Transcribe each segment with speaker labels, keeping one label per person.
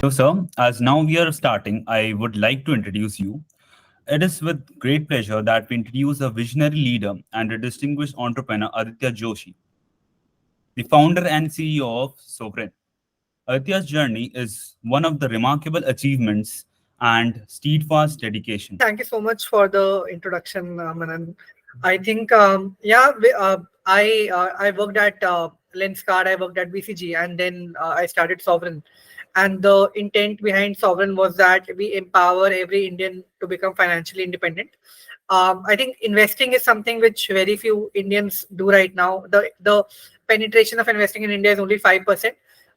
Speaker 1: So, sir, as now we are starting, I would like to introduce you. It is with great pleasure that we introduce a visionary leader and a distinguished entrepreneur, Aditya Joshi, the founder and CEO of Sovrenn. Adityas Journey is one of the remarkable achievements and steadfast dedication.
Speaker 2: Thank you so much for the introduction, Manan. I think, I worked at Lenskart, I worked at BCG, and then I started Sovrenn. And the intent behind Sovrenn was that we empower every Indian to become financially independent. I think investing is something which very few Indians do right now. The penetration of investing in India is only 5%.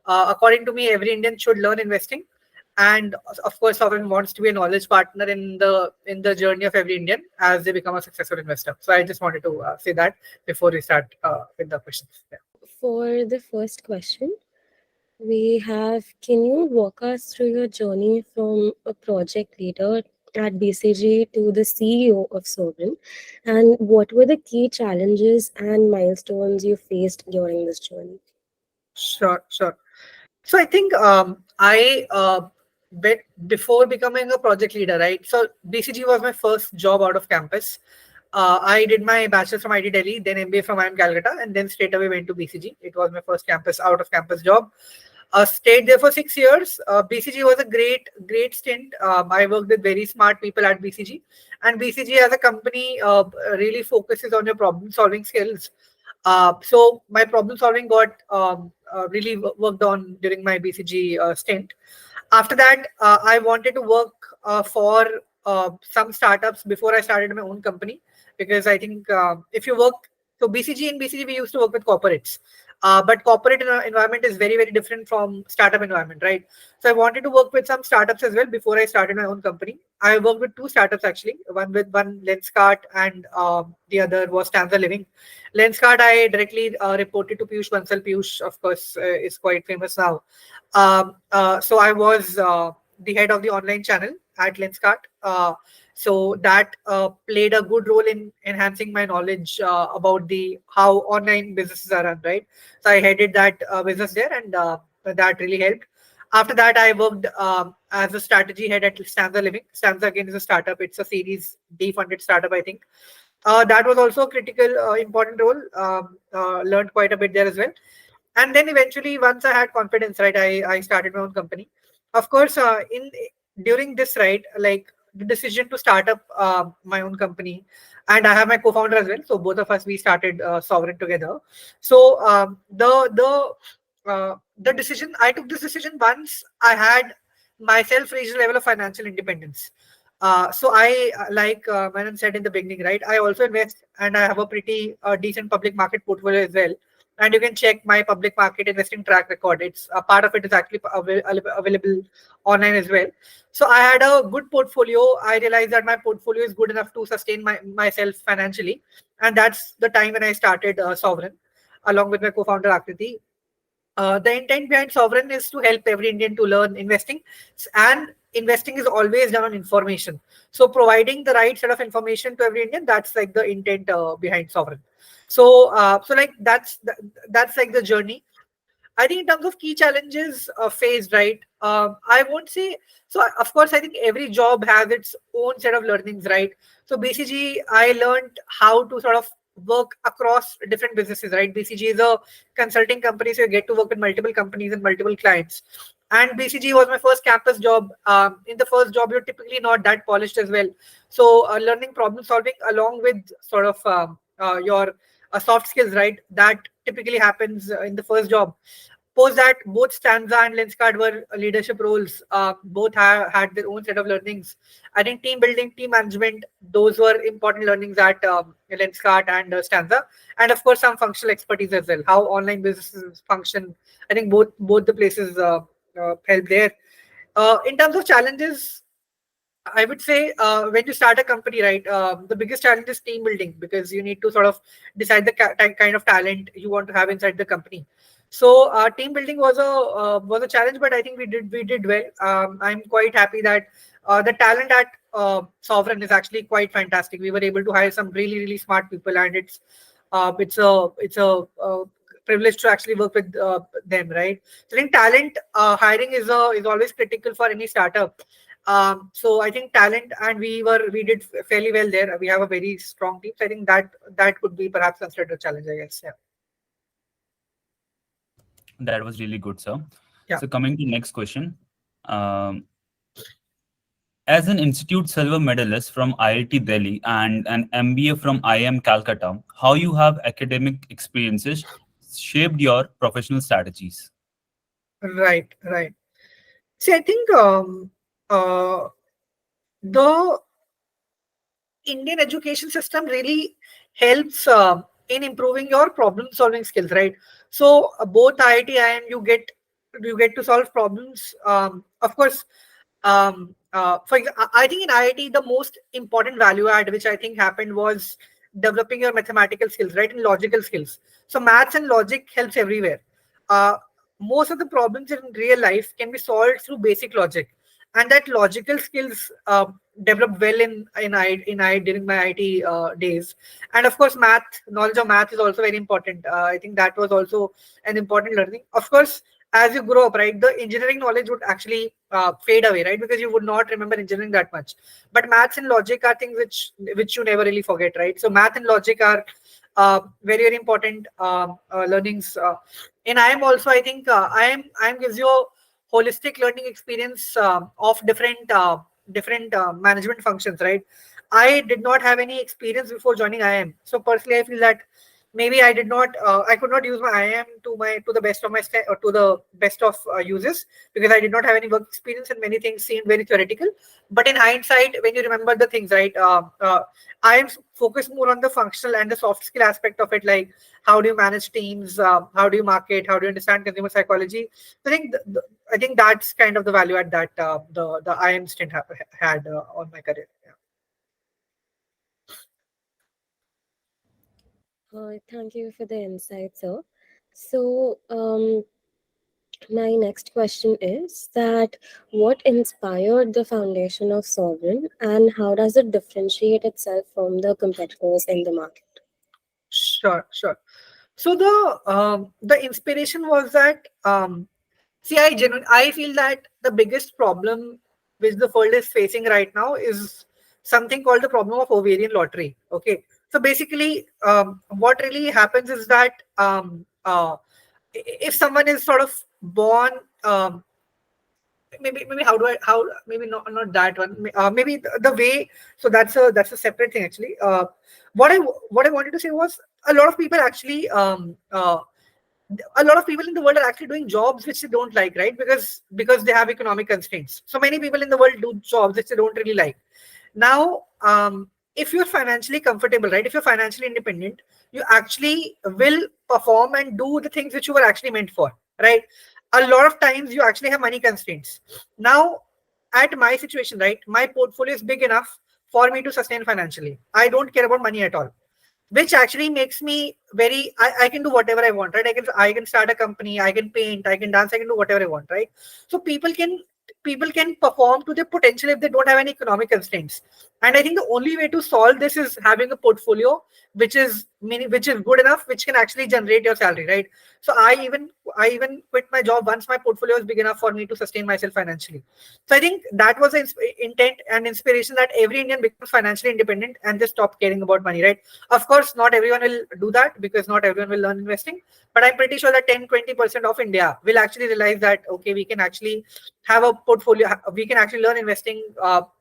Speaker 2: According to me, every Indian should learn investing, and of course Sovereign wants to be a knowledge partner in the journey of every Indian as they become a successful investor. So I just wanted to say that before we start with the questions. Yeah.
Speaker 3: For the first question, we have, can you walk us through your journey from a project leader at BCG to the CEO of Sovrenn? And what were the key challenges and milestones you faced during this journey?
Speaker 2: Sure. So I think before becoming a project leader, right? So BCG was my first job out of campus. I did my bachelor's from IT Delhi, then MBA from IIM Calcutta, and then straight away went to BCG. It was my first campus out of campus job. Stayed there for 6 years. BCG was a great stint. I worked with very smart people at BCG, and BCG as a company really focuses on your problem solving skills. So my problem solving got really worked on during my BCG stint. After that, I wanted to work for some startups before I started my own company, because I think if you work, so BCG in BCG we used to work with corporates, but corporate environment is very different from startup environment, right? So I wanted to work with some startups as well before I started my own company. I worked with two startups actually, one Lenskart and the other was Stanza Living. Lenskart I directly reported to Piyush Bansal. Piyush, of course, is quite famous now. So I was the head of the online channel at Lenskart. So that played a good role in enhancing my knowledge about the how online businesses are run, right? So I headed that business there, and that really helped. After that, I worked as a strategy head at Stanza Living. Stanza again is a startup. It's a Series D funded startup, I think. That was also a critical, important role. Learned quite a bit there as well. And then eventually, once I had confidence, right, I started my own company. Of course, in during this, right, like the decision to start up my own company, and I have my co-founder as well. So both of us we started Sovrenn together. So the decision I took this decision once I had myself reached a level of financial independence. So I, like Manan said in the beginning, right? I also invest, and I have a pretty decent public market portfolio as well. And you can check my public market investing track record. It's a part of it is actually available online as well. So I had a good portfolio. I realized that my portfolio is good enough to sustain myself financially, and that's the time when I started Sovrenn, along with my co-founder Akriti. The intent behind Sovrenn is to help every Indian to learn investing, and investing is always done on information. So providing the right set of information to every Indian, that's like the intent behind Sovrenn. So like that's like the journey. I think in terms of key challenges faced, right? I won't say so. Of course, I think every job has its own set of learnings, right? So BCG, I learned how to sort of work across different businesses, right? BCG is a consulting company, so you get to work with multiple companies and multiple clients. And BCG was my first campus job. In the first job, you're typically not that polished as well. So learning problem solving along with sort of your soft skills, right? That typically happens in the first job. Post that, both Stanza and Lenskart were leadership roles. Both have had their own set of learnings. I think team building, team management, those were important learnings at Lenskart and Stanza, and of course some functional expertise as well. How online businesses function. I think both the places help there. In terms of challenges, I would say when you start a company, right, the biggest challenge is team building, because you need to sort of decide the kind of talent you want to have inside the company. So team building was a challenge, but I think we did well. I'm quite happy that the talent at Sovrenn is actually quite fantastic. We were able to hire some really smart people, and it's a privileged to actually work with them, right? So I think talent hiring is always critical for any startup. So I think talent, and we did fairly well there. We have a very strong team. So I think that could be perhaps considered a challenge, I guess. Yeah.
Speaker 1: That was really good, sir.
Speaker 2: Yeah.
Speaker 1: So coming to next question. Um, as an Institute Silver Medalist from IIT Delhi and an MBA from IIM Calcutta, how you have academic experiences shaped your professional strategies?
Speaker 2: Right. Right. See, I think uh, the Indian education system really helps in improving your problem solving skills, right? So both IIT and you get to solve problems. Of course, I think in IIT the most important value add which I think happened was developing your mathematical skills, right, and logical skills. So maths and logic helps everywhere. Uh, Most of the problems in real life can be solved through basic logic, and that logical skills developed well in I during my IT days. And of course, knowledge of math is also very important. I think that was also an important learning. Of course, as you grow up, right, the engineering knowledge would actually fade away, right, because you would not remember engineering that much. But maths and logic are things which you never really forget, right? So math and logic are very very important learnings. And I am also, I think, I am gives you a holistic learning experience of different management functions, right? I did not have any experience before joining IIM, so personally I feel that maybe I could not use my IIM to the best of or to the best of uses, because I did not have any work experience and many things seemed very theoretical. But in hindsight, when you remember the things, right, I am focused more on the functional and the soft skill aspect of it, like how do you manage teams, how do you market, how do you understand consumer psychology. I think I think that's kind of the value add that the IIM stint had on my career. Yeah.
Speaker 3: Thank you for the insight, sir. So, my next question is that what inspired the foundation of Sovrenn and how does it differentiate itself from the competitors in the market?
Speaker 2: Sure, sure. So the inspiration was that see, I feel that the biggest problem which the world is facing right now is something called the problem of ovarian lottery. Okay, so basically, what really happens is that if someone is sort of born, maybe how maybe not that one, maybe the way. So that's a separate thing actually. What I wanted to say was a lot of people actually a lot of people in the world are actually doing jobs which they don't like, right? Because they have economic constraints. So many people in the world do jobs which they don't really like. Now, if you're financially comfortable, right? If you're financially independent, you actually will perform and do the things which you were actually meant for, right? A lot of times you actually have money constraints. Now, at my situation, right, my portfolio is big enough for me to sustain financially. I don't care about money at all, which actually makes me I can do whatever I want, right? I can start a company, I can paint, I can dance, I can do whatever I want, right? So people can perform to their potential if they don't have any economic constraints. And I think the only way to solve this is having a portfolio which is good enough, which can actually generate your salary, right? So I even quit my job once my portfolio was big enough for me to sustain myself financially. So I think that was the intent and inspiration, that every Indian becomes financially independent and they stop caring about money, right? Of course, not everyone will do that because not everyone will learn investing. But I'm pretty sure that 10-20% of India will actually realize that, okay, we can actually have a portfolio, we can actually learn investing,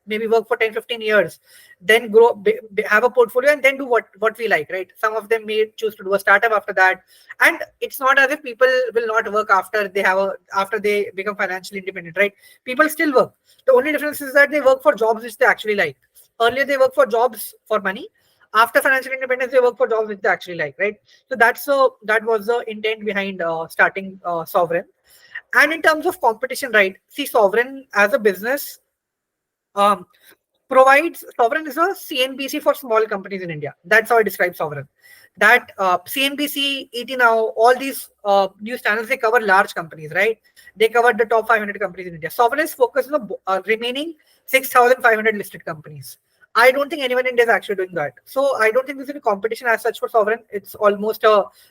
Speaker 2: maybe work for 10-15 years, then grow, have a portfolio, and then do what we like, right? Some of them may choose to do a startup after that. And it's not as if people will not work after they become financially independent, right? People still work. The only difference is that they work for jobs which they actually like. Earlier they work for jobs for money. After financial independence, they work for jobs which they actually like, right? So that was the intent behind starting Sovrenn. And in terms of competition, right? See, Sovrenn as a business um, Sovrenn is a CNBC for small companies in India. That's how I describe Sovrenn. That CNBC, ET Now, all these news channels, they cover large companies, right? They cover the top 500 companies in India. Sovrenn is focused on the remaining 6,500 listed companies. I don't think anyone in India is actually doing that. So I don't think there's any competition as such for Sovereign. It's almost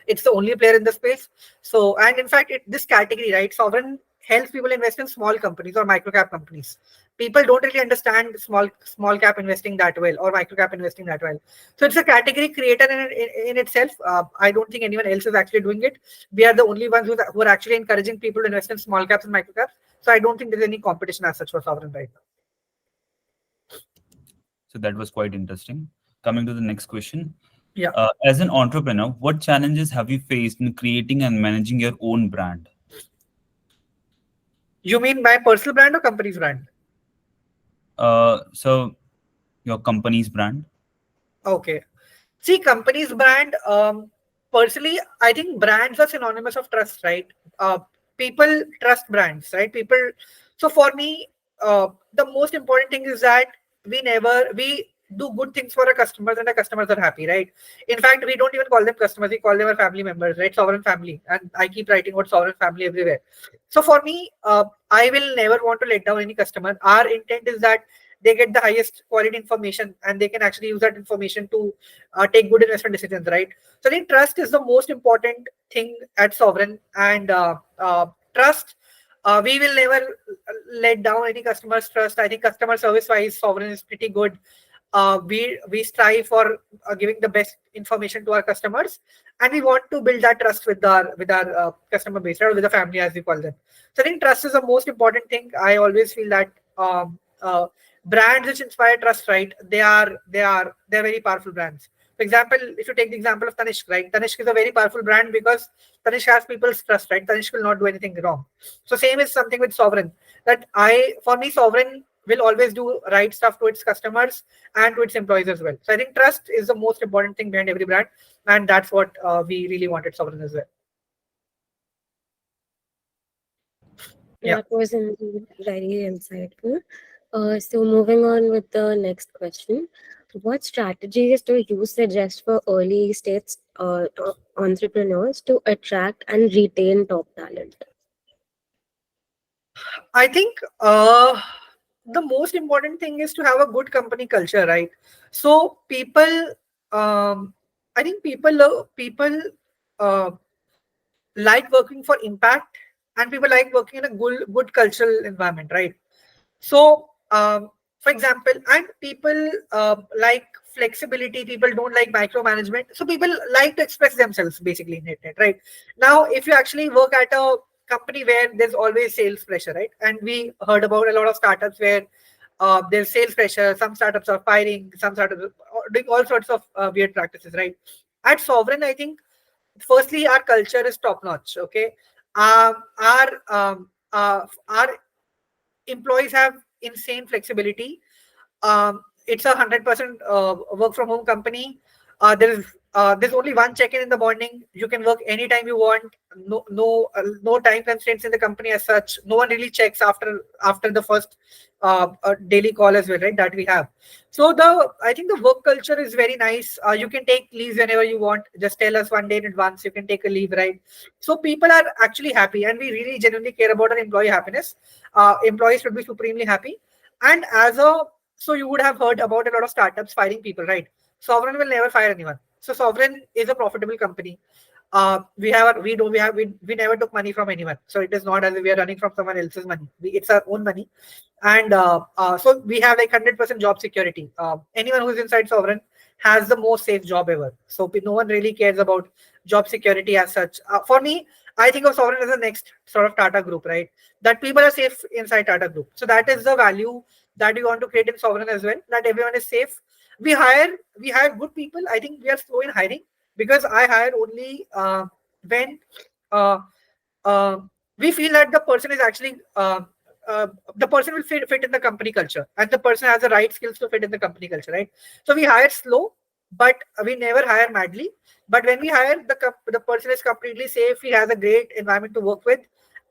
Speaker 2: it's the only player in the space. So, and in fact, this category, right? Sovereign helps people invest in small companies or micro cap companies. People don't really understand small cap investing that well or micro cap investing that well. So it's a category created in itself. I don't think anyone else is actually doing it. We are the only ones who are actually encouraging people to invest in small caps and micro caps. So I don't think there's any competition as such for Sovereign right now.
Speaker 1: So that was quite interesting. Coming to the next question.
Speaker 2: Yeah.
Speaker 1: As an entrepreneur, what challenges have you faced in creating and managing your own brand?
Speaker 2: You mean my personal brand or company's brand?
Speaker 1: So your company's brand.
Speaker 2: Okay. See, company's brand, personally, I think brands are synonymous of trust, right? People trust brands, right? So for me, the most important thing is that we do good things for our customers and our customers are happy, right? In fact, we don't even call them customers, we call them our family members, right? Sovereign family. And I keep writing about Sovereign family everywhere. So for me, I will never want to let down any customer. Our intent is that they get the highest quality information and they can actually use that information to take good investment decisions, right? So I think trust is the most important thing at Sovereign, and trust. We will never let down any customer's trust. I think customer service wise, Sovereign is pretty good. We strive for giving the best information to our customers, and we want to build that trust with our customer base, or with the family as we call them. So I think trust is the most important thing. I always feel that brands which inspire trust, right? They're very powerful brands. For example, if you take the example of Tanishq, right? Tanishq is a very powerful brand because Tanishq has people's trust, right? Tanishq will not do anything wrong. So same is something with Sovereign. For me, Sovereign will always do right stuff to its customers and to its employees as well. So I think trust is the most important thing behind every brand, and that's what we really wanted Sovereign as well. Yeah.
Speaker 3: That was indeed very insightful. So moving on with the next question. What strategies do you suggest for early stage entrepreneurs to attract and retain top talent?
Speaker 2: I think the most important thing is to have a good company culture, right? So I think people uh, like working for impact, and people like working in a good cultural environment, right? So, for example, and people like flexibility. People don't like micromanagement. So people like to express themselves basically in it, right? Now, if you actually work at a company where there's always sales pressure, right? And we heard about a lot of startups where there's sales pressure. Some startups are firing. Some startups are doing all sorts of weird practices, right? At Sovereign, I think firstly our culture is top notch. Okay, our employees have insane flexibility. It's 100% work from home company. There's only one check-in in the morning. You can work anytime you want. No time constraints in the company as such. No one really checks after the first daily call as well, right? That we have. So I think the work culture is very nice. You can take leaves whenever you want. Just tell us one day in advance. You can take a leave, right? So people are actually happy, and we really genuinely care about our employee happiness. Employees should be supremely happy. And so you would have heard about a lot of startups firing people, right? Sovereign will never fire anyone. So Sovereign is a profitable company. We never took money from anyone. So it is not as if we are running from someone else's money. It's our own money. And so we have like 100% job security. Anyone who's inside Sovereign has the most safe job ever. So no one really cares about job security as such. For me, I think of Sovereign as the next sort of Tata Group, right? That people are safe inside Tata Group. So that is the value that we want to create in Sovereign as well. That everyone is safe. We hire good people. I think we are slow in hiring because I hire only when uh, uh, we feel that the person is actually the person will fit in the company culture, and the person has the right skills to fit in the company culture, right? So we hire slow, but we never hire madly. But when we hire, the person is completely safe. He has a great environment to work with,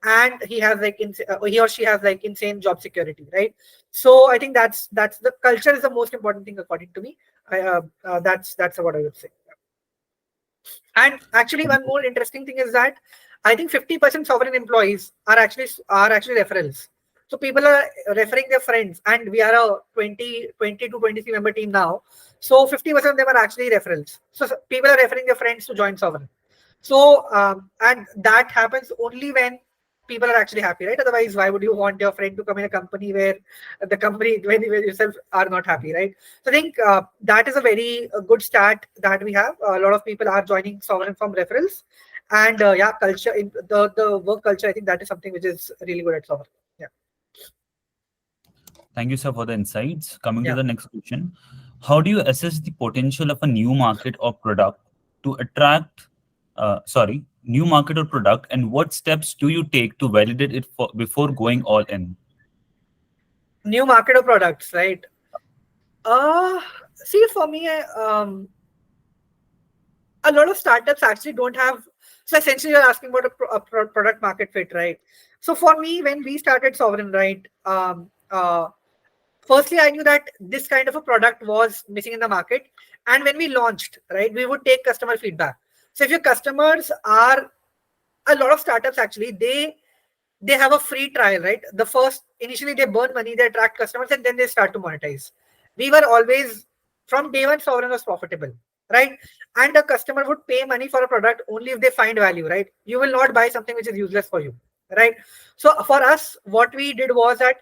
Speaker 2: and he or she has like insane job security, right? So I think that's the culture is the most important thing according to me. That's what I would say. And actually, one more interesting thing is that I think 50% Sovereign employees are actually referrals. So people are referring their friends, and we are a 20 to 23 member team now. So 50% of them are actually referrals. So people are referring their friends to join Sovrenn. So and that happens only when people are actually happy, right? Otherwise, why would you want your friend to come in a company where the company when you yourself are not happy, right? So I think that is a very good start that we have. A lot of people are joining Sovrenn from referrals, and yeah, culture in the work culture. I think that is something which is really good at Sovrenn. Yeah,
Speaker 1: Thank you, sir, for the insights. Coming to
Speaker 2: yeah.
Speaker 1: the next question, how do you assess the potential of a new market or product to attract, new market or product, and what steps do you take to validate it before going all in?
Speaker 2: New market or products, right? Uh, See, for me, a lot of startups actually don't have. So essentially, you're asking about a product market fit, right? So for me, when we started Sovrenn, right, firstly, I knew that this kind of a product was missing in the market, and when we launched, right, we would take customer feedback. So if your customers are a lot of startups actually they have a free trial, right? The first initially they burn money, they attract customers, and then they start to monetize. We were always from day one, Sovrenn was profitable, right? And a customer would pay money for a product only if they find value, right? You will not buy something which is useless for you, right? So for us, what we did was that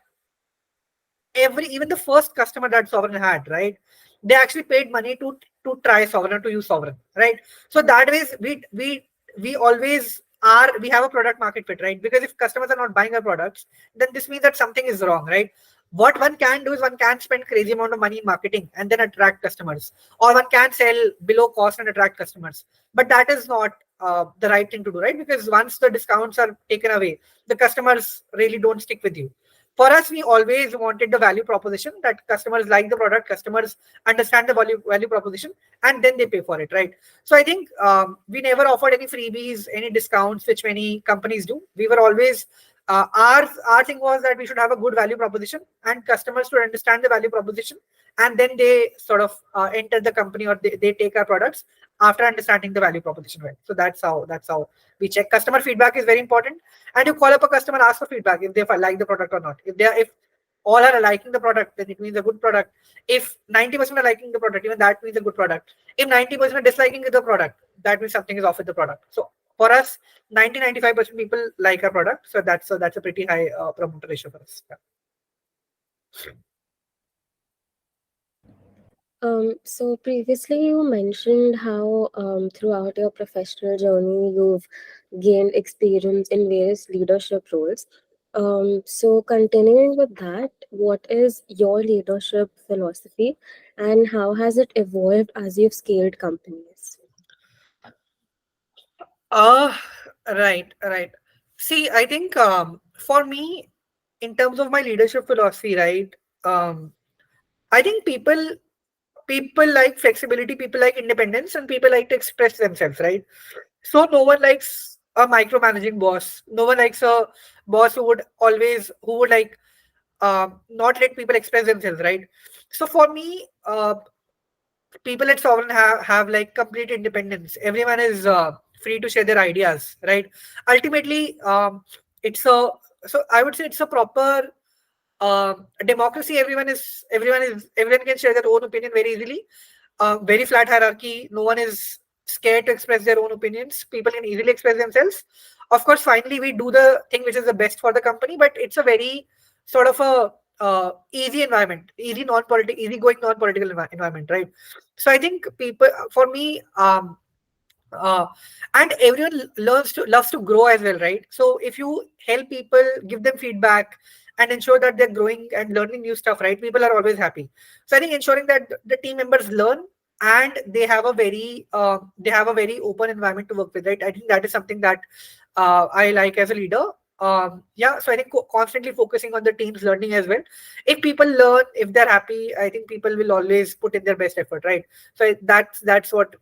Speaker 2: even the first customer that Sovrenn had, right? They actually paid money to try Sovrenn, to use Sovrenn, right? So that way we always are we have a product market fit, right? Because if customers are not buying our products, then this means that something is wrong, right? What one can do is one can spend crazy amount of money in marketing and then attract customers, or one can sell below cost and attract customers. But that is not the right thing to do, right? Because once the discounts are taken away, the customers really don't stick with you. For us, we always wanted the value proposition that customers like the product, customers understand the value proposition, and then they pay for it, right? So I think we never offered any freebies, any discounts, which many companies do. We were always our thing was that we should have a good value proposition, and customers should understand the value proposition, and then they sort of enter the company, or they take our products after understanding the value proposition, right? So that's how we check. Customer feedback is very important, and you call up a customer, ask for feedback if they like the product or not. If all are liking the product, then it means a good product. If 90% are liking the product, even that means a good product. If 90% are disliking the product, that means something is off with the product. So for us, 95% people like our product. So that's a pretty high promoter ratio for us. Yeah.
Speaker 3: So previously you mentioned how throughout your professional journey you've gained experience in various leadership roles. So continuing with that, what is your leadership philosophy and how has it evolved as you've scaled companies?
Speaker 2: Uh, right. See, I think for me, in terms of my leadership philosophy, right, um, I think people like flexibility, people like independence, and people like to express themselves, right? So no one likes a micromanaging boss. No one likes a boss who would like not let people express themselves, right? So for me, people at Sovereign have like complete independence. Everyone is free to share their ideas, right? Ultimately, it's a so I would say it's a proper democracy. Everyone can share their own opinion very easily. Very flat hierarchy. No one is scared to express their own opinions. People can easily express themselves. Of course, finally we do the thing which is the best for the company, but it's a very sort of a easy environment, easy going non-political environment, right? So I think people, for me, uh, and everyone loves to grow as well, right? So if you help people, give them feedback, and ensure that they're growing and learning new stuff, right, people are always happy. So I think ensuring that the team members learn and they have a very open environment to work with, right? I think that is something that I like as a leader. Yeah, so I think constantly focusing on the team's learning as well. If people learn, if they're happy, I think people will always put in their best effort, right? So that's what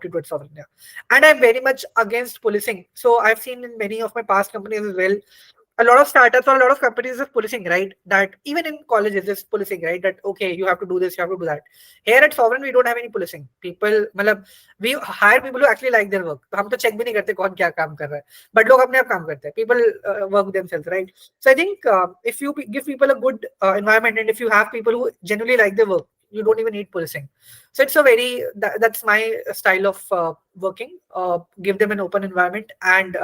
Speaker 2: it would solve. Yeah. And I'm very much against policing. So I've seen in many of my past companies as well, a lot of startups or a lot of companies are policing, right? That even in colleges is policing, right? That okay, you have to do this, you have to do that. Here at Sovrenn, we don't have any policing. People, मतलब we hire people who actually like their work. हम तो check भी नहीं करते कौन क्या काम कर रहा है. But लोग अपने आप काम करते हैं. People work themselves, right? So I think if you give people a good environment and if you have people who genuinely like their work, you don't even need policing. So it's a very that's my style of working. Give them an open environment and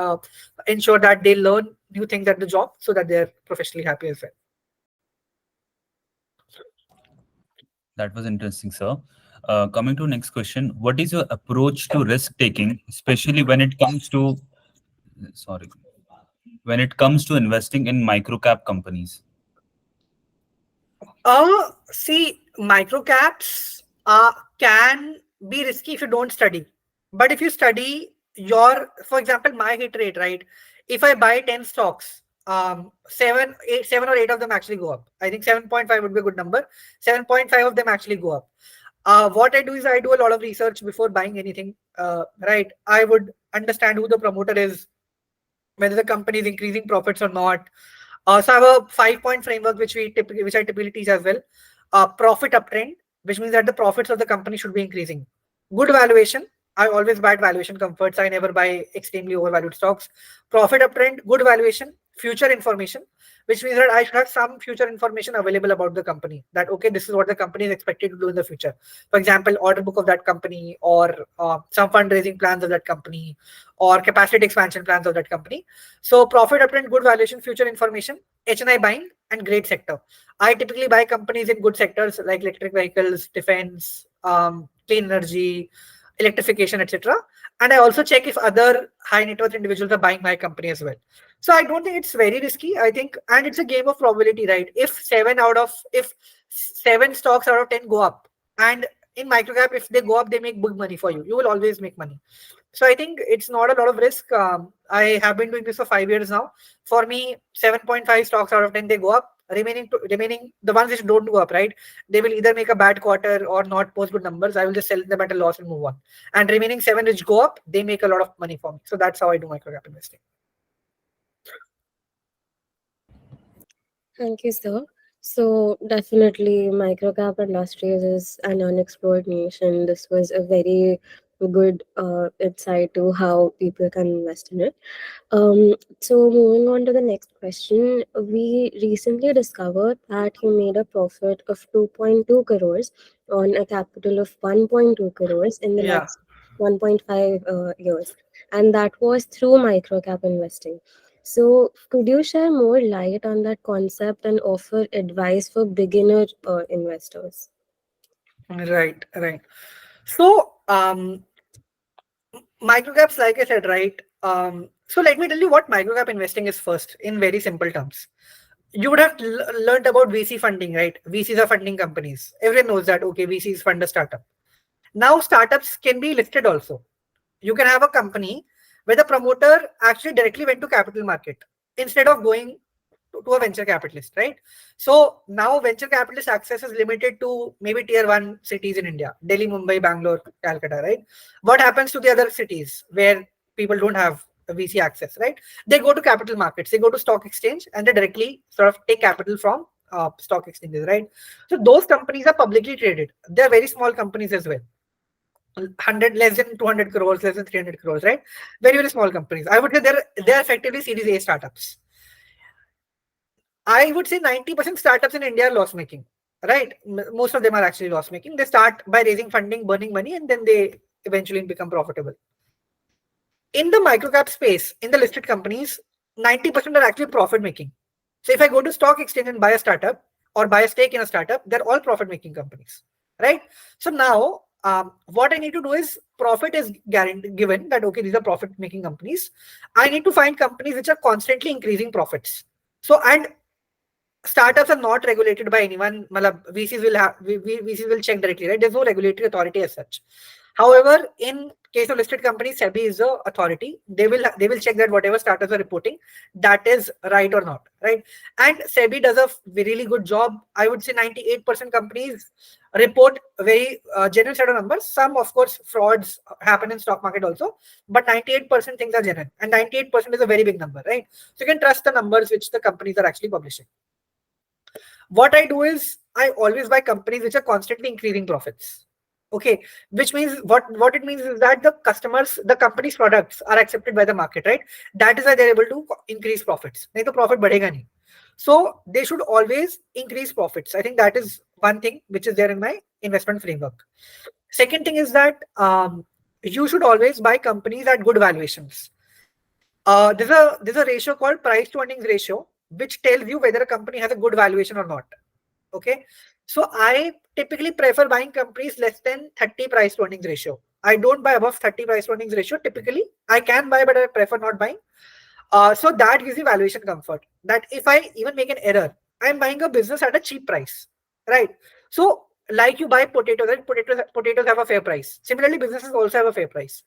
Speaker 2: ensure that they learn new things at the job so that they're professionally happy as well.
Speaker 1: That was interesting, sir. Coming to next question, what is your approach to risk taking, especially when it comes to investing in microcap companies?
Speaker 2: See, microcaps can be risky if you don't study. But if you study for example, my hit rate, right? If I buy 10 stocks, 7 or 8 of them actually go up. I think 7.5 would be a good number. 7.5 of them actually go up. What I do is I do a lot of research before buying anything, right? I would understand who the promoter is, whether the company is increasing profits or not. So I have a 5-point framework which I typically teach as well. Profit uptrend, which means that the profits of the company should be increasing. Good valuation. I always buy at valuation comforts. I never buy extremely overvalued stocks. Profit uptrend, good valuation, future information, which means that I should have some future information available about the company. That okay, this is what the company is expected to do in the future. For example, order book of that company, or some fundraising plans of that company, or capacity expansion plans of that company. So profit uptrend, good valuation, future information, HNI buying, and great sector. I typically buy companies in good sectors like electric vehicles, defense, clean energy, electrification, etc. And I also check if other high net worth individuals are buying my company as well. So I don't think it's very risky. I think, and it's a game of probability, right? If 7 stocks out of 10 go up, and in microcap, if they go up, they make big money for you. You will always make money. So I think it's not a lot of risk. I have been doing this for 5 years now. For me, 7.5 stocks out of 10, they go up. Remaining, the ones which don't go up, right? They will either make a bad quarter or not post good numbers. I will just sell them at a loss and move on. And remaining 7 which go up, they make a lot of money for me. So that's how I do microcap investing.
Speaker 3: Thank you, sir. So definitely microcap industries is an unexplored niche, and this was a very good insight to how people can invest in it. So moving on to the next question, we recently discovered that he made a profit of 2.2 crores on a capital of 1.2 crores in the last 1.5 years, and that was through microcap investing. So could you share more light on that concept and offer advice for beginner investors?
Speaker 2: Right. So microcaps, like I said, right? So let me tell you what microcap investing is first, in very simple terms. You would have learned about VC funding, right? VCs are funding companies. Everyone knows that, okay, VCs fund a startup. Now startups can be listed also. You can have a company where the promoter actually directly went to capital market instead of going to a venture capitalist, right? So now venture capitalist access is limited to maybe tier 1 cities in India, Delhi, Mumbai, Bangalore, Calcutta, right? What happens to the other cities where people don't have VC access, right? They go to capital markets, they go to stock exchange, and they directly sort of take capital from stock exchanges, right? So those companies are publicly traded. They're very small companies as well. 100, less than 200 crores, less than 300 crores, right? Very, very small companies. I would say they're effectively Series A startups. I would say 90% startups in India are loss making, right? Most of them are actually loss making. They start by raising funding, burning money, and then they eventually become profitable. In the microcap space, in the listed companies, 90% are actually profit making. So if I go to stock exchange and buy a startup or buy a stake in a startup, they're all profit making companies, right? So now what I need to do is, profit is guaranteed, given that, okay, these are profit making companies. I need to find companies which are constantly increasing profits. So, and startups are not regulated by anyone. VCs will check directly, right? There's no regulatory authority as such. However, in case of listed companies, SEBI is the authority. They will check that whatever startups are reporting, that is right or not, right? And SEBI does a really good job. I would say 98% companies report a very genuine set of numbers. Some, of course, frauds happen in stock market also, but 98% things are genuine, and 98% is a very big number, right? So you can trust the numbers which the companies are actually publishing. What I do is I always buy companies which are constantly increasing profits. Okay, which means what it means is that the company's products are accepted by the market, right? That is why they're able to increase profits. नहीं तो profit बढ़ेगा नहीं. So they should always increase profits. I think that is one thing which is there in my investment framework. Second thing is that you should always buy companies at good valuations. There's a ratio called price to earnings ratio, which tells you whether a company has a good valuation or not. Okay, so I typically prefer buying companies less than 30 price to earnings ratio. I don't buy above 30 price to earnings ratio. Typically, I can buy, but I prefer not buying. So that gives you valuation comfort. That if I even make an error, I'm buying a business at a cheap price, right? So like you buy potatoes, right? Potatoes have a fair price. Similarly, businesses also have a fair price.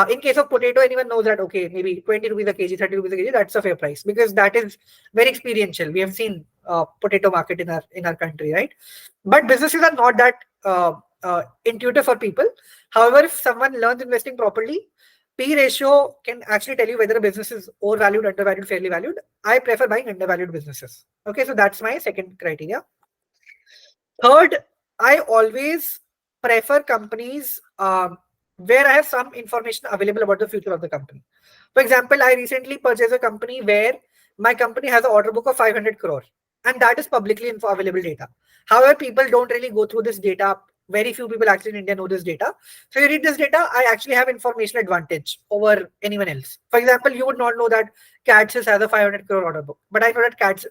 Speaker 2: In case of potato, anyone knows that, okay, maybe 20 rupees a kg, 30 rupees a kg, that's a fair price, because that is very experiential. We have seen potato market in our country, right? But businesses are not that intuitive for people. However, if someone learns investing properly, P ratio can actually tell you whether a business is overvalued, undervalued, fairly valued. I prefer buying undervalued businesses. Okay, so that's my second criteria. Third, I always prefer companies where I have some information available about the future of the company. For example, I recently purchased a company where my company has an order book of 500 crore, and that is publicly available data. However, people don't really go through this data. Very few people actually in India know this data. So you read this data, I actually have information advantage over anyone else. For example, you would not know that CATSYS has a 500 crore order book, but I know that CATSYS,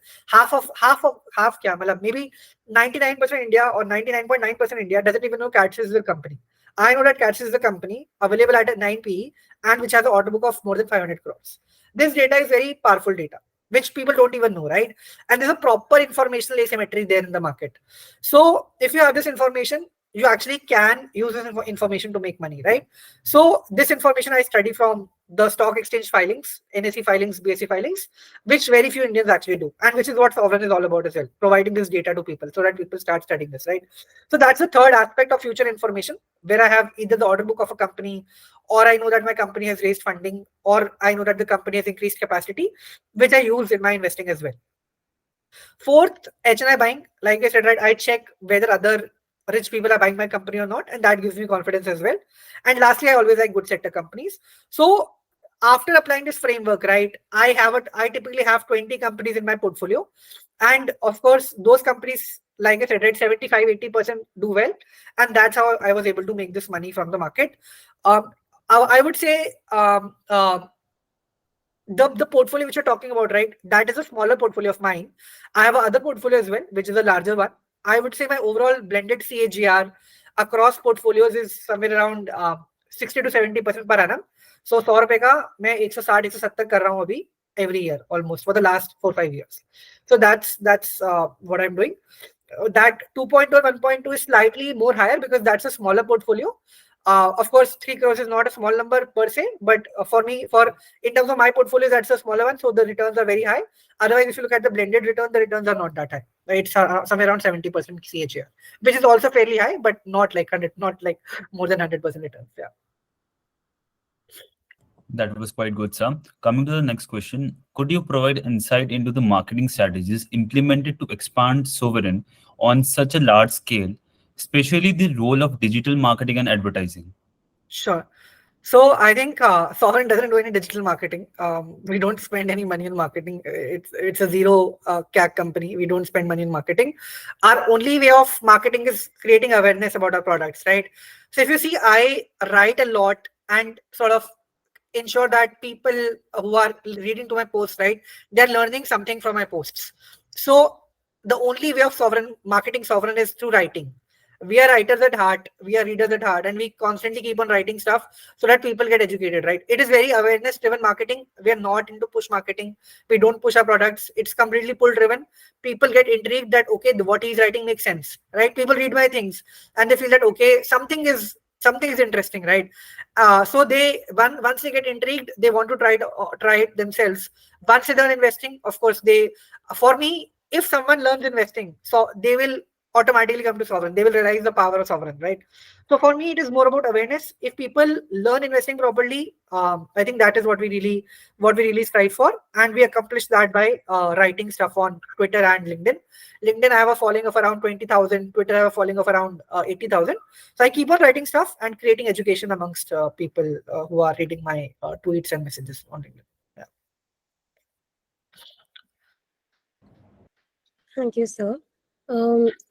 Speaker 2: maybe 99% India or 99.9% India doesn't even know CATSYS is a company. I know that CATSYS is a company available at a 9 PE and which has an order book of more than 500 crores. This data is very powerful data, which people don't even know, right? And there's a proper informational asymmetry there in the market. So if you have this information, you actually can use this information to make money, right? So this information I study from the stock exchange filings, NSE filings, BSE filings, which very few Indians actually do, and which is what Sovrenn is all about as well, providing this data to people so that people start studying this, right? So that's the third aspect of future information, where I have either the order book of a company, or I know that my company has raised funding, or I know that the company has increased capacity, which I use in my investing as well. Fourth, HNI buying, like I said, right, I check whether other rich people are buying my company or not, and that gives me confidence as well. And lastly, I always like good sector companies. So after applying this framework, right, I typically have 20 companies in my portfolio, and of course those companies, like I said, right, 75-80% do well, and that's how I was able to make this money from the market. I would say the portfolio which you're talking about, right, that is a smaller portfolio of mine. I have another portfolio as well, which is a larger one. I would say my overall blended CAGR across portfolios is somewhere around 60 to 70% per annum. So 100 रुपए का मैं 160-170 कर रहा हूँ अभी every year almost for the last 4-5 years. So that's what I'm doing. That 2.2 or 1.2 is slightly more higher because that's a smaller portfolio. Of course, 3 crores is not a small number per se, but for me, in terms of my portfolio, that's a smaller one, so the returns are very high. Otherwise, if you look at the blended return, the returns are not that high. It's somewhere around 70% CAGR, which is also fairly high, but not like 100, not like more than 100% returns. Yeah.
Speaker 1: That was quite good, sir. Coming to the next question, could you provide insight into the marketing strategies implemented to expand Sovrenn on such a large scale, especially the role of digital marketing and advertising?
Speaker 2: Sure. So I think Sovrenn doesn't do any digital marketing. We don't spend any money on marketing. It's a zero CAC company. We don't spend money on marketing. Our only way of marketing is creating awareness about our products, right? So if you see, I write a lot and sort of ensure that people who are reading to my posts, right, they're learning something from my posts. So the only way of marketing Sovrenn is through writing. We are writers at heart, we are readers at heart, and we constantly keep on writing stuff so that people get educated, right? It is very awareness driven marketing. We are not into push marketing. We don't push our products. It's completely pull driven. People get intrigued that, okay, what he's writing makes sense, right? People read my things and they feel that, okay, something is interesting, right? So once they get intrigued, they want to try it themselves. Once they learn investing, of course, for me, if someone learns investing, so they will automatically come to Sovrenn. They will realize the power of Sovrenn, right? So for me, it is more about awareness. If people learn investing properly, I think that is what we really strive for, and we accomplish that by writing stuff on Twitter and LinkedIn. LinkedIn, I have a following of around 20,000. Twitter, I have a following of around 80,000. So I keep on writing stuff and creating education amongst people who are reading my tweets and messages on LinkedIn. Yeah.
Speaker 3: Thank you, sir.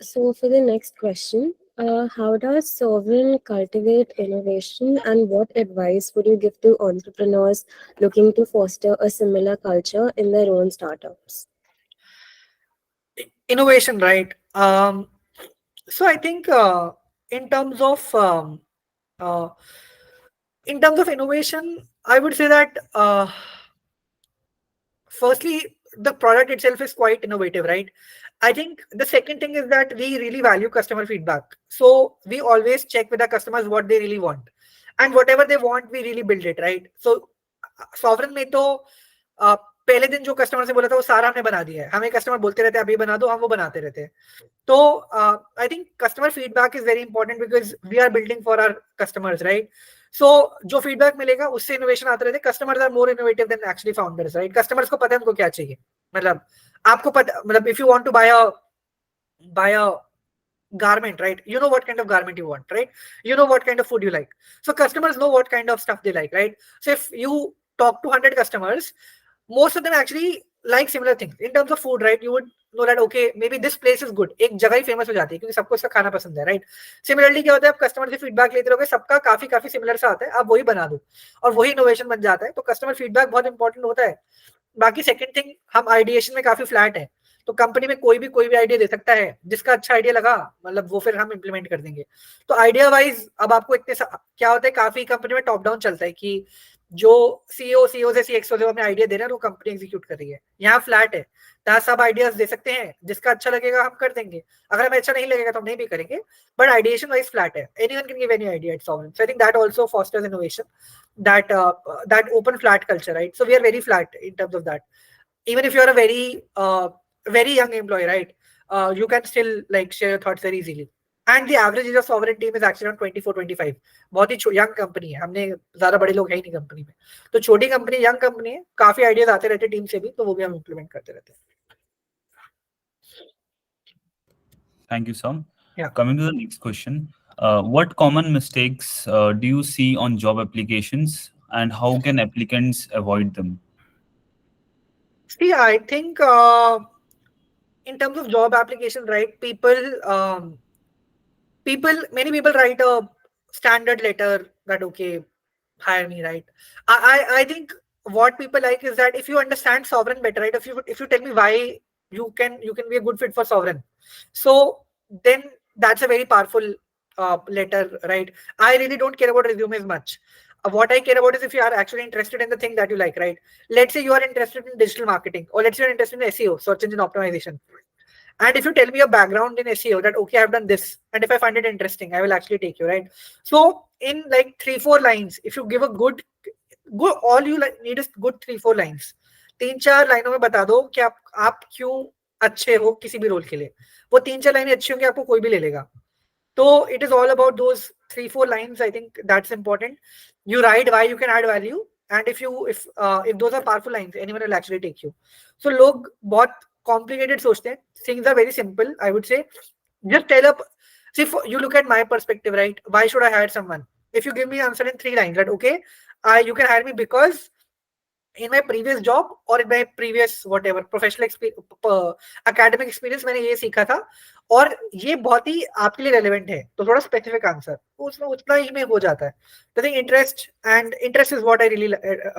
Speaker 3: So for the next question, how does Sovrenn cultivate innovation, and what advice would you give to entrepreneurs looking to foster a similar culture in their own startups?
Speaker 2: Innovation, right? So I think in terms of uh, innovation, I would say that firstly, the product itself is quite innovative, right? I think the second thing is that we really value customer feedback. So we always check with our customers what they really want, and whatever they want, we really build it, right? So Sovereign में तो अ, पहले दिन जो customer से बोला था वो सारा हमने बना दिया है. हमें कस्टमर बोलते रहते हैं अभी बना दो, हम वो बनाते रहते हैं. तो I think customer feedback is very important because we are building for our customers, right? So जो फीडबैक मिलेगा उससे इनोवेशन आते रहते. Customers are more innovative than actually founders, right? Customers को पता है उनको क्या चाहिए. मतलब आपको पता, मतलब if you want to buy a garment, right? You know what kind of garment you want, right? You know what kind of food you like. So customers know what kind of stuff they like, right? So if you talk to 100 customers, most of them actually like similar things. In terms of food, right, you would know that okay, maybe this place is good. एक जगह ही famous हो जाती है क्योंकि सबको उसका खाना पसंद है, राइट? सिमिलरली क्या होता है, आप कस्टमर से फीडबैक लेते रहोगे, सबका काफी सिमिलर सा आता है, आप वही बना दो और वही इनोवेशन बन जाता है. तो कस्टमर फीडबैक बहुत इंपॉर्टेंट होता है. बाकी सेकंड थिंग, हम आइडिएशन में काफी फ्लैट है. तो कंपनी में कोई भी आइडिया दे सकता है. जिसका अच्छा आइडिया लगा, मतलब वो फिर हम इम्प्लीमेंट कर देंगे. तो आइडिया वाइज अब आपको इतने क्या होता है, काफी कंपनी में टॉप डाउन चलता है कि जो सीईओ से सीएक्सओ से अपने आइडिया दे रहे हैं, वो कंपनी एग्जीक्यूट कर रही है. यहाँ फ्लैट है, यहाँ सब आइडियाज दे सकते हैं. जिसका अच्छा लगेगा हम कर देंगे, अगर हमें अच्छा नहीं लगेगा तो हम नहीं भी करेंगे. बट आइडिएशन वाइज फ्लैट है. Anyone can give any idea at Sovrenn. So I think that also fosters innovation, that open flat culture, right? So we are very flat in terms of that. Even if you're a very young employee, right, you can still like share your thoughts very easily. And the average age of Sovrenn team is actually around 24-25. बहुत ही young company है. हमने ज्यादा बड़े लोग है ही नहीं company में. तो छोटी कंपनी, यंग कंपनी है, काफी आइडियाज आते रहते टीम से भी, तो वो भी हम इम्प्लीमेंट करते रहते हैं.
Speaker 1: Thank you, Sam.
Speaker 2: Yeah.
Speaker 1: Coming to the next question, what common mistakes do you see on job applications, and how can applicants avoid them?
Speaker 2: See, I think in terms of job application, right, many people write a standard letter that okay, hire me, right? I think what people like is that if you understand Sovrenn better, right? If you tell me why you can be a good fit for Sovrenn, so then that's a very powerful letter, right? I really don't care about resumes much. What I care about is if you are actually interested in the thing that you like, right? Let's say you are interested in digital marketing, or let's say you're interested in SEO, search engine optimization. And if you tell me your background in SEO, that okay, I've done this, and if I find it interesting, I will actually take you, right? So in like 3-4 lines, if you give a good, all you need is good 3-4 lines. 3-4 लाइनों में बता दो कि आप क्यों अच्छे हो किसी भी रोल के लिए. वो 3-4 लाइनें अच्छी होंगी, आपको कोई भी ले लेगा. So it is all about those 3-4 lines. I think that's important. You write why you can add value, and if those are powerful lines, anyone will actually take you. So लोग बहुत complicated सोचते हैं. Things are very simple, I would say. Just tell up. See, you look at my perspective, right? Why should I hire someone? If you give me answer in 3 lines, that okay, you can hire me because in my previous job or in my previous whatever professional academic experience मैंने ये सीखा था और ये बहुत ही आपके लिए relevant है. तो थोड़ा स्पेसिफिक आंसर उसमें उतना ही में हो जाता है. तो I think interest is what I really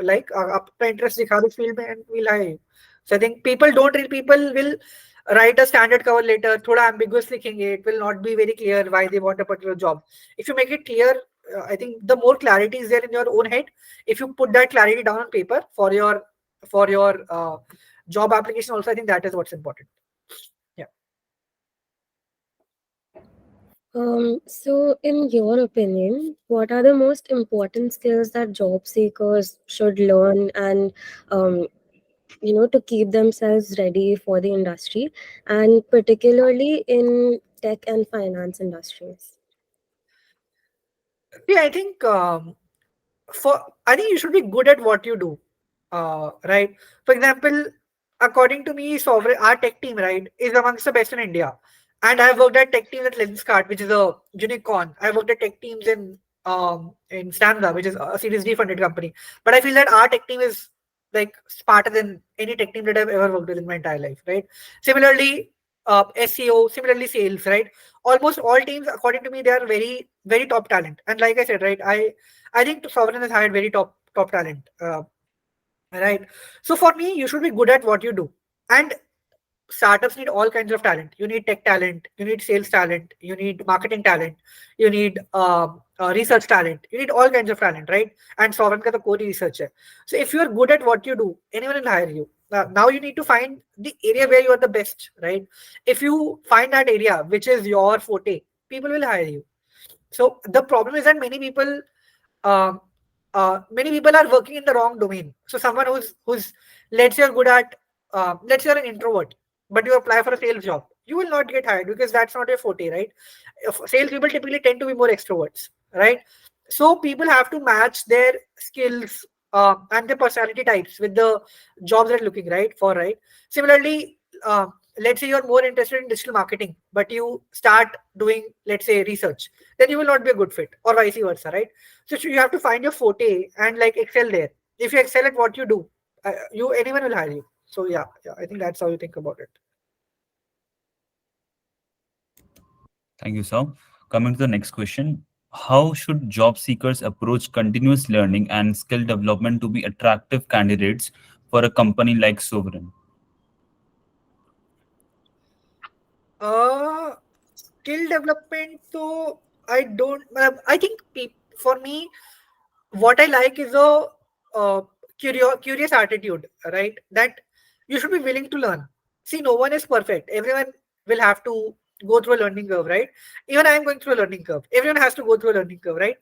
Speaker 2: like. आप अपना इंटरेस्ट दिखा दो फील्ड में and will hire. So I think people will write a standard cover letter, thoda ambiguous likhenge, it will not be very clear why they want a particular job. If you make it clear, I think the more clarity is there in your own head. If you put that clarity down on paper for your job application also, I think that is what's important. Yeah.
Speaker 3: So in your opinion, what are the most important skills that job seekers should learn, and to keep themselves ready for the industry, and particularly in tech and finance industries?
Speaker 2: See, I think I think you should be good at what you do, right? For example, according to me, Sovereign, our tech team, right, is amongst the best in India. And I've worked at tech teams at Lenskart, which is a unicorn. I've worked at tech teams in Stanza, which is a Series D funded company. But I feel that our tech team is like smarter than any tech team that I've ever worked with in my entire life, right? Similarly, SEO, similarly sales, right? Almost all teams, according to me, they are very, very top talent. And like I said, right, I think Sovereign has hired very top talent, right? So for me, you should be good at what you do. And startups need all kinds of talent. You need tech talent, you need sales talent, you need marketing talent, you need research talent, you need all kinds of talent, right? And Sovereign ka the core researcher. So if you're good at what you do, anyone will hire you. Now you need to find the area where you are the best, right? If you find that area which is your forte, people will hire you. So the problem is that uh, many people are working in the wrong domain. So someone who's let's say you're good at let's say you're an introvert, but you apply for a sales job, you will not get hired because that's not your forte, right? Sales people typically tend to be more extroverts, right? So people have to match their skills and their personality types with the jobs they're looking right. Similarly, let's say you're more interested in digital marketing, but you start doing, let's say, research, then you will not be a good fit, or vice versa, right? So you have to find your forte and like excel there. If you excel at what you do, anyone will hire you. So yeah, I think that's how you think about it.
Speaker 1: Thank you, sir. Coming to the next question. How should job seekers approach continuous learning and skill development to be attractive candidates for a company like Sovereign?
Speaker 2: Skill development. So I don't. I think for me, what I like is a curious attitude, right? That you should be willing to learn. See, no one is perfect. Everyone will have to go through a learning curve, right? Even I am going through a learning curve. Everyone has to go through a learning curve, right?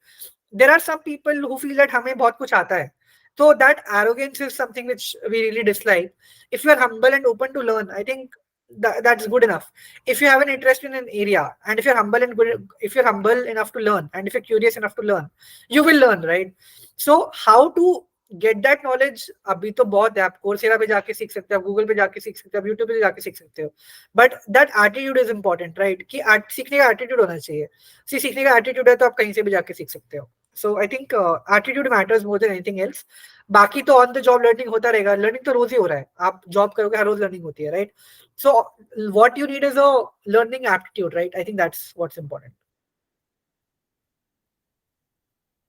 Speaker 2: There are some people who feel that हमें बहुत कुछ आता है. So that arrogance is something which we really dislike. If you are humble and open to learn, I think that's good enough. If you have an interest in an area, and if you're humble and good, if you're humble enough to learn, and if you're curious enough to learn, you will learn, right? So how to get that knowledge? अभी तो बहुत है, आप Coursera पे जाके सीख सकते हो, गूगल पे जाके सीख सकते हो, यूट्यूब पे जाके सीख सकते हो. But that attitude is important, right? कि सीखने का एटीट्यूड होना चाहिए. सीखने का एटीट्यूड है तो आप कहीं से भी जाके सीख सकते हो. So I think attitude matters more than anything else. बाकी तो ऑन द जॉब लर्निंग होता रहेगा. लर्निंग तो रोज ही हो रहा है. आप जॉब करोगे, हर रोज लर्निंग होती है, right? So what you need is a learning aptitude, right? I think that's what's important.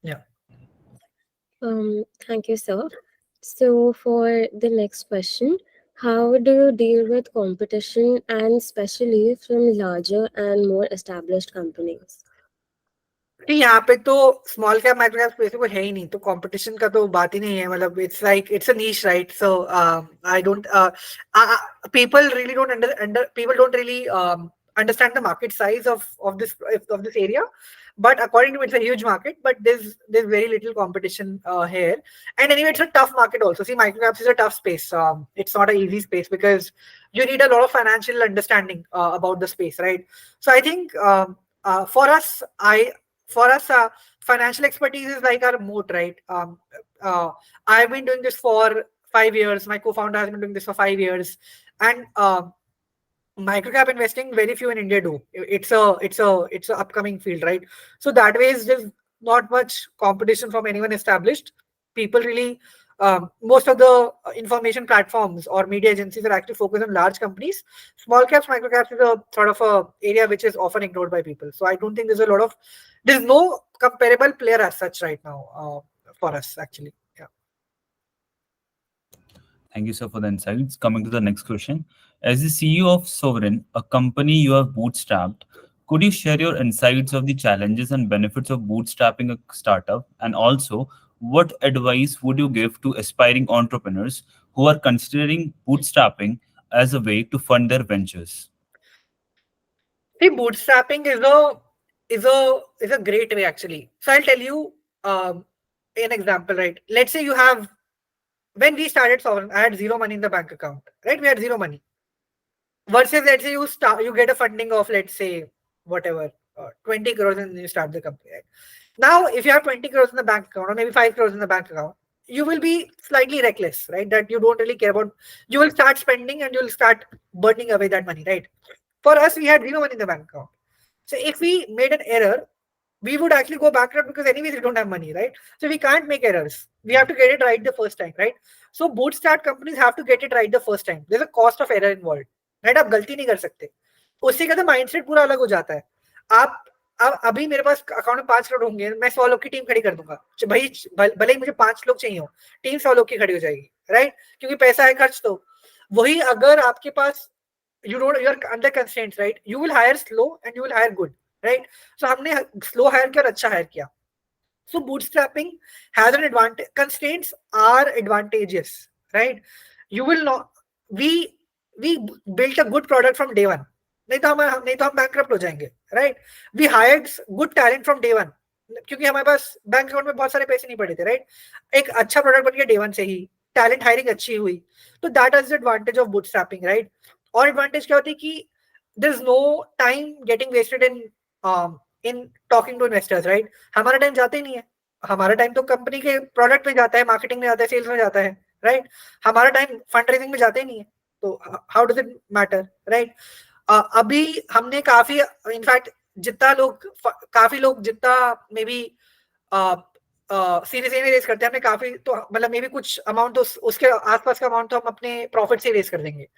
Speaker 2: Yeah.
Speaker 3: Thank you, sir. So, for the next question, how do you deal with competition and especially from larger and more established companies?
Speaker 2: यहाँ पे तो small cap micro cap space में कोई है ही नहीं, तो competition का तो बात ही नहीं है. मतलब it's like it's a niche, right? So I don't people really don't people don't really understand the market size of this area. But according to me, it's a huge market, but there's very little competition here. And anyway, it's a tough market also. See, microcaps is a tough space. It's not an easy space because you need a lot of financial understanding about the space, right? So I think for us, financial expertise is like our moat, right? I've been doing this for 5 years. My co-founder has been doing this for 5 years, and microcap investing, very few in India do. It's a upcoming field, right? So that way, there's not much competition from anyone established. People really, most of the information platforms or media agencies are actually focused on large companies. Small caps, microcaps is a sort of a area which is often ignored by people. So I don't think there's no comparable player as such right now for us actually. Yeah.
Speaker 1: Thank you, sir, for the insights. Coming to the next question. As the CEO of Sovereign, a company you have bootstrapped, could you share your insights of the challenges and benefits of bootstrapping a startup? And also, what advice would you give to aspiring entrepreneurs who are considering bootstrapping as a way to fund their ventures?
Speaker 2: See, bootstrapping is a great way actually. So I'll tell you an example, right? Let's say you have, when we started Sovereign, I had zero money in the bank account, right? We had zero money. Versus let's say you get a funding of, let's say, whatever, 20 crores and you start the company, right? Now, if you have 20 crores in the bank account or maybe 5 crores in the bank account, you will be slightly reckless, right? That you don't really care about. You will start spending and you will start burning away that money, right? For us, we had zero money in the bank account. So if we made an error, we would actually go bankrupt because anyways we don't have money, right? So we can't make errors. We have to get it right the first time, right? So bootstrap companies have to get it right the first time. There's a cost of error involved, right? आप गलती नहीं कर सकते. उससे क्या mindset पूरा अलग हो जाता है. आप अब अभी मेरे पास अकाउंट में 5 करोड़ होंगे, मैं 100 लोग की टीम खड़ी कर दूंगा भाई. भले ही मुझे 5 लोग चाहिए हो, टीम 100 लोग की खड़ी हो जाएगी, राइट? क्योंकि पैसा है खर्च. तो वही अगर आपके पास you're under constraints, right? You will hire slow and you will hire good, right? So हमने slow hire किया और अच्छा hire किया. So bootstrapping has an advantage. Constraints are advantageous, right? You will not. We built a good product from day one. नहीं तो हम bankrupt हो जाएंगे, right? We hired good talent from day one. क्योंकि हमारे पास बैंक अकाउंट में बहुत सारे पैसे नहीं पड़े थे, राइट? एक अच्छा प्रोडक्ट बन गया डे वन से ही, टैलेंट हायरिंग अच्छी हुई. तो that is the advantage of bootstrapping, right? और एडवांटेज क्या होती है कि there is no time getting wasted in talking to investors, right? हमारा टाइम जाता ही नहीं है. हमारा टाइम तो कंपनी के प्रोडक्ट में जाता है, मार्केटिंग में जाता है, सेल्स में जाता है, राइट? हमारा टाइम फंड रेजिंग में जाता ही नहीं है. तो how does it matter, right? अभी हमने काफी, इनफैक्ट काफी लोग जितना मे बी सीरीज ए में रेस करते हैं, हमने काफी, तो मतलब मे बी कुछ अमाउंट तो उसके आसपास का अमाउंट तो हम अपने प्रॉफिट से रेस कर देंगे.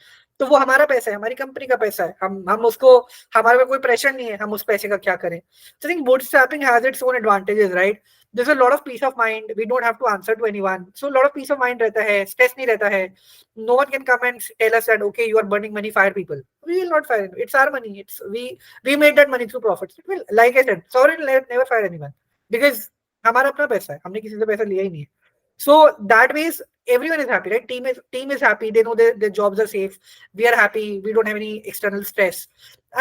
Speaker 2: तो वो हमारा पैसा है, हमारी कंपनी का पैसा है. हम उसको, हमारे पे कोई प्रेशर नहीं है, हम उस पैसे का क्या करें. So I think bootstrapping has its own advantages, right? There's a lot of peace of mind. We don't have to answer to anyone. So a lot of peace of mind रहता है, stress नहीं रहता है. No one can come and tell us that okay, you are burning money, fire people. We will not fire. It's our money. We made that money through profits. It will, like I said, Sovrenn will never fire anyone because हमारा अपना पैसा है, हमने किसी से पैसा लिया ही नहीं है. So that means everyone is happy, right? Team is happy. They know their jobs are safe. We are happy. We don't have any external stress.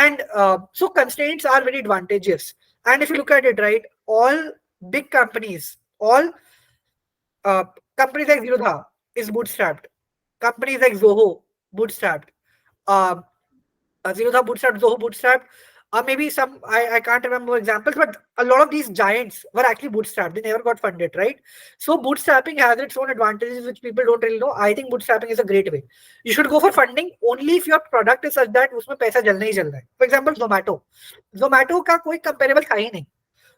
Speaker 2: And so constraints are very advantageous. And if you look at it, right, all big companies, all companies like Zerodha is bootstrapped. Companies like Zoho, bootstrapped. Zerodha bootstrapped, Zoho bootstrapped. Maybe some, I can't remember examples, but a lot of these giants were actually bootstrapped. They never got funded, right? So bootstrapping has its own advantages, which people don't really know. I think bootstrapping is a great way. You should go for funding only if your product is such that उसमें पैसा जलना ही जल रहा है. For example, Zomato का कोई comparable था ही नहीं.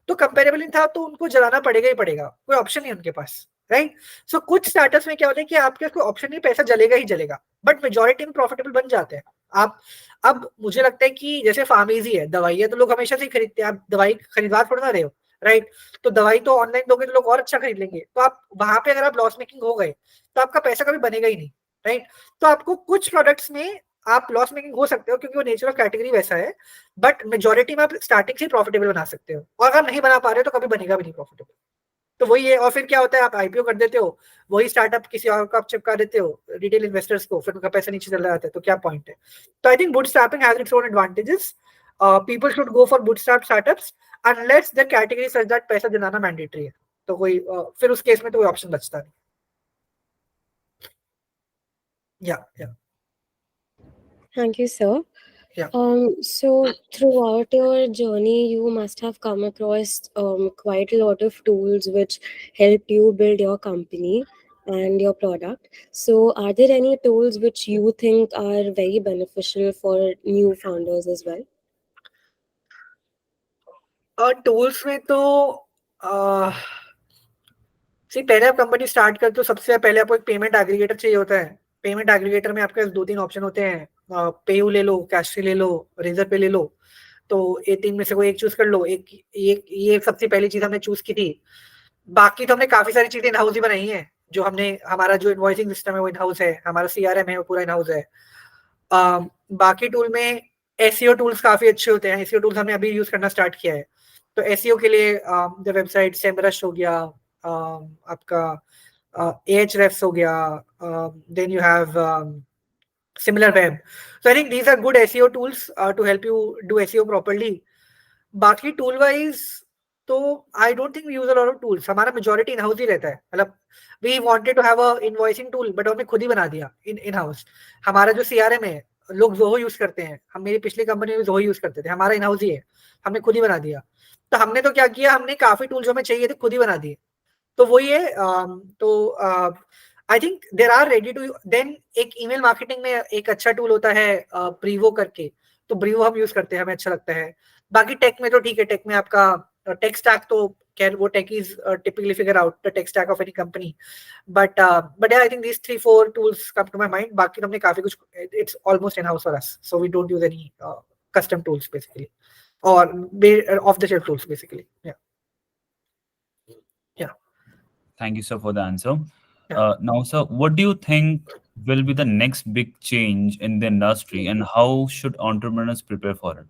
Speaker 2: तो कंपेरेबल नहीं था, तो उनको जलाना पड़ेगा ही पड़ेगा, कोई ऑप्शन नहीं उनके पास, राइट? सो कुछ स्टार्टअप्स में क्या होता है कि आपके कोई ऑप्शन नहीं, पैसा जलेगा ही जलेगा, बट मेजॉरिटी में प्रॉफिटेबल बन जाते हैं. आप अब मुझे लगता है कि जैसे फार्मेसी है, दवाई है, तो लोग हमेशा से खरीदते हैं. आप दवाई खरीदवा थोड़ा ना रहे हो, राइट? तो दवाई तो ऑनलाइन दोगे तो लोग और अच्छा खरीद लेंगे. तो आप वहां पे अगर आप लॉस मेकिंग हो गए तो आपका पैसा कभी बनेगा ही नहीं, राइट? तो आपको कुछ प्रोडक्ट्स में आप लॉस मेकिंग हो सकते हो क्योंकि वो नेचर ऑफ कैटेगरी वैसा है, बट मेजॉरिटी में आप स्टार्टिंग से प्रॉफिटेबल बना सकते हो. और अगर नहीं बना पा रहे हो तो कभी बनेगा भी नहीं प्रॉफिटेबल. तो वही है. और फिर क्या होता है, आप आईपीओ कर देते हो, वही स्टार्टअप किसी और को आप चिपका देते हो रिटेल इन्वेस्टर्स को, फिर उनका पैसा नीचे चला जाता है. तो क्या पॉइंट है? तो I think bootstrapping has its own advantages. People should go for bootstrap startups unless there category such that पैसा जलाना मैंडेटरी है. तो कोई फिर उस केस में तो कोई ऑप्शन बचता नहीं. या
Speaker 3: Thank you, sir.
Speaker 2: Yeah.
Speaker 3: So throughout your journey, you must have come across quite a lot of tools which helped you build your company and your product. So are there any tools which you think are very beneficial for new founders as well?
Speaker 2: Tools में तो पहले आप company start करते हो, सबसे पहले आपको एक पेमेंट एग्रीगेटर चाहिए होता है. पेमेंट एग्रीगेटर में आपके पास 2-3 ऑप्शन होते हैं. पेयू ले लो, कैशरी ले लो, रेजर पे ले लो. तो ये 3 में से कोई एक चूज कर लो. ये सबसे पहली चीज हमने चूज की थी. बाकी तो हमने काफी सारी चीजें इन हाउस ही बनाई है. जो हमने, हमारा जो इनवॉइसिंग सिस्टम है वो इन हाउस है, हमारा सीआरएम है वो पूरा इन हाउस है. बाकी टूल में एसईओ टूल्स काफी अच्छे होते हैं. एसईओ टूल्स हमने अभी यूज करना स्टार्ट किया है. तो एसईओ के लिए द वेबसाइट सेमरश हो गया, आपका Ahrefs हो गया, then you have SimilarWeb. So I think these are good SEO tools to help you do SEO properly. बाकी टूल वाइज तो I don't think we use a lot of tools. हमारा majority in house ही रहता है. मतलब we wanted to have a invoicing tool but हमने खुद ही बना दिया इन हाउस. हमारा जो सीआरएम है लोग जोहो यूज करते हैं, हम मेरी पिछली कंपनी में जोहो यूज करते थे, हमारा इन हाउस ही है, हमने खुद ही बना दिया। तो हमने तो क्या किया, हमने काफी टूल्स हमें चाहिए थे खुद ही बना दिए। तो वही है। तो I think there are ready to then. एक ईमेल मार्केटिंग में एक अच्छा टूल होता है ब्रीवो करके, तो ब्रीवो हम यूज करते हैं, हमें अच्छा लगता है। बाकी टेक में तो ठीक है, टेक में आपका टेक स्टैक तो खैर वो tech is typically figure out the tech stack of any company. But I think these 3-4 tools come to my mind. बाकी तो हमने काफी कुछ, it's almost in house for us, so we don't use any custom tools basically, और off the shelf tools basically. या
Speaker 1: Thank you, sir, for the answer.
Speaker 2: या
Speaker 1: Now, sir, what do you think will be the next big change in the industry, and how should entrepreneurs prepare for it?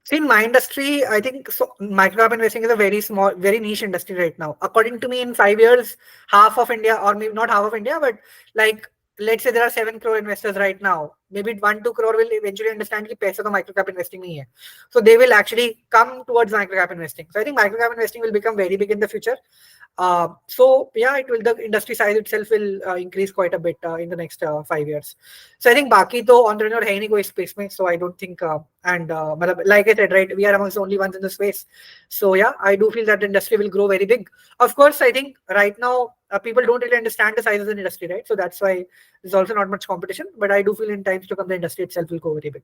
Speaker 2: See, in my industry, I think so, micro-cap investing is a very small, very niche industry right now. According to me, in 5 years, half of India, or maybe not half of India, but like, let's say there are 7 crore investors right now. Maybe 1-2 crore will eventually understand that paisa to micro-cap investing nahi hai. So they will actually come towards micro-cap investing. So I think micro-cap investing will become very big in the future. So yeah, it will, the industry size itself will increase quite a bit in the next 5 years. So I think baki to entrepreneur hai nahi koi space mein, so I don't think like I said, right, we are amongst the only ones in the space. So yeah, I do feel that the industry will grow very big. Of course, I think right now people don't really understand the size of the industry, right? So that's why there's also not much competition. But I do feel in times to come, the industry itself will go very big.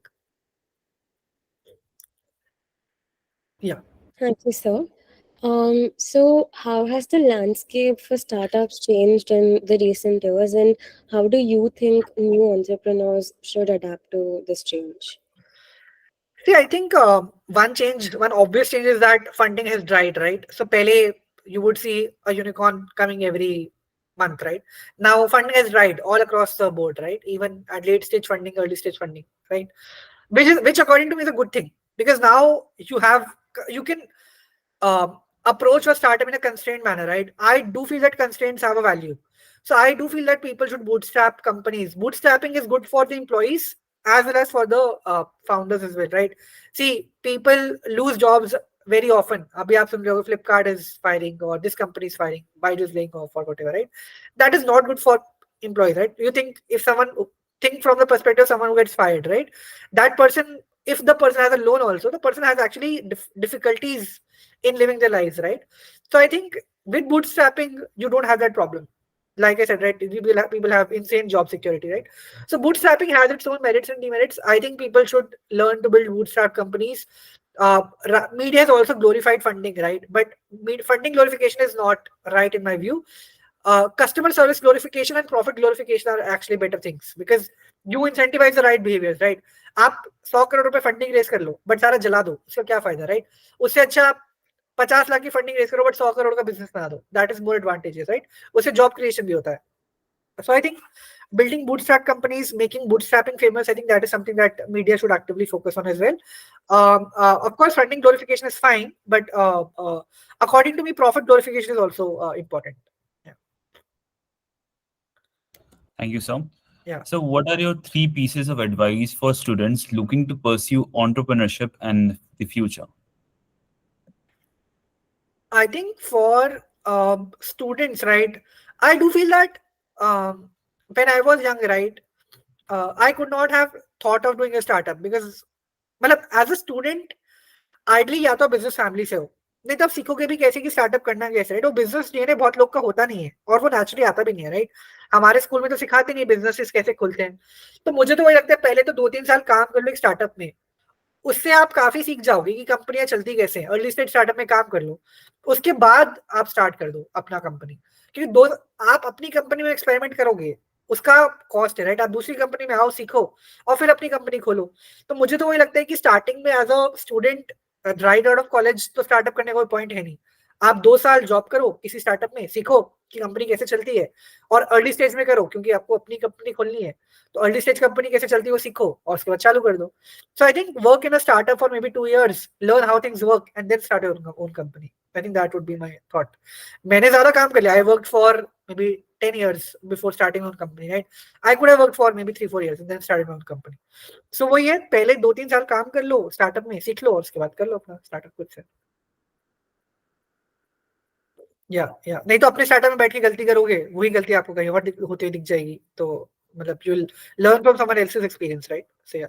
Speaker 2: Yeah.
Speaker 3: Thank you, sir. So how has the landscape for startups changed in the recent years, and how do you think new entrepreneurs should adapt to this change?
Speaker 2: See, I think one obvious change is that funding has dried, right? So, pehle you would see a unicorn coming every month, right? Now, funding has dried all across the board, right? Even at late stage funding, early stage funding, right? Which according to me is a good thing, because now you can approach your startup in a constrained manner, right? I do feel that constraints have a value. So I do feel that people should bootstrap companies. Bootstrapping is good for the employees as well as for the founders as well, right? See, people lose jobs very often. Abhi aap sun rahe hoge, Flipkart is firing, or this company is firing, Baidu is laying off, or whatever, right? That is not good for employees, right? You think if someone think from the perspective of someone who gets fired, right? That person, if the person has a loan also, the person has actually difficulties in living their lives, right? So I think with bootstrapping, you don't have that problem. Like I said, right, people have insane job security, right? So bootstrapping has its own merits and demerits. I think people should learn to build bootstrap companies. Media has also glorified funding, right? But funding glorification is not right in my view. Customer service glorification and profit glorification are actually better things, because you incentivize the right behaviors, right? आप 100 करोड़ रुपए funding race कर लो but सारा जला दो, उसका क्या फायदा, right? उससे अच्छा आप 50 लाख की फंडिंग रेस करो बट 100 करोड़ का बिजनेस बना दो, that is more advantages, right? उससे जॉब क्रिएशन भी होता है. So I think building bootstrap companies, making bootstrapping famous, I think that is something that media should actively focus on as well. Of course, funding glorification is fine, but according to me, profit glorification is also important.
Speaker 1: Thank you, sir.
Speaker 2: Yeah.
Speaker 1: So, what are your 3 pieces of advice for students looking to pursue entrepreneurship and the future?
Speaker 2: I think for students, right, I do feel that when I was young, right, I could not have thought of doing a startup, because as a student, ideally या तो business family से हो, नहीं तो आप सीखोगे भी कैसे कि स्टार्टअप करना कैसे, राइट? वो बिजनेस डीएनए बहुत लोग का होता नहीं है, और वो नेचुरली आता भी नहीं है, राइट? हमारे स्कूल में तो सिखाते नहीं बिजनेसेस कैसे खुलते हैं. तो मुझे तो वही लगता है, पहले तो 2-3 साल काम कर लो एक स्टार्टअप में, उससे आप काफी सीख जाओगे कि कंपनियां चलती कैसे हैं. अर्ली स्टेज स्टार्टअप में काम कर लो, उसके बाद आप स्टार्ट कर दो अपना कंपनी, क्योंकि आप अपनी कंपनी में एक्सपेरिमेंट करोगे, उसका कॉस्ट है, राइट? आप दूसरी कंपनी में आओ, सीखो, और फिर अपनी कंपनी खोलो. तो मुझे तो वही लगता है कि स्टार्टिंग में as a student right out of college तो स्टार्टअप करने का कोई पॉइंट है नहीं. आप 2 साल जॉब करो किसी स्टार्टअप में, सीखो कि कंपनी कैसे चलती है, और अर्ली स्टेज में करो क्योंकि आपको अपनी कंपनी खोलनी है, तो अर्ली स्टेज कंपनी कैसे चलती है वो सीखो, और उसके बाद चालू कर दो. So I think work in a startup for maybe 2 years, learn how things work, and then start your own company. I think that would be my thought. मैंने ज़्यादा काम कर लिया. I worked for maybe 10 years before starting my own company, right? I could have worked for maybe 3-4 years and then started my own company. So वही है, पहले 2-3 साल काम कर लो स्टार्टअप में, सीख लो, और उसके बाद कर लो अपना स्टार्टअप खुद से. या नहीं तो अपने स्टार्टअप में बैठ के गलती करोगे, वही गलती आपको कहीं और होती हुई दिख जाएगी, तो you'll learn from someone else's experience, right? So yeah.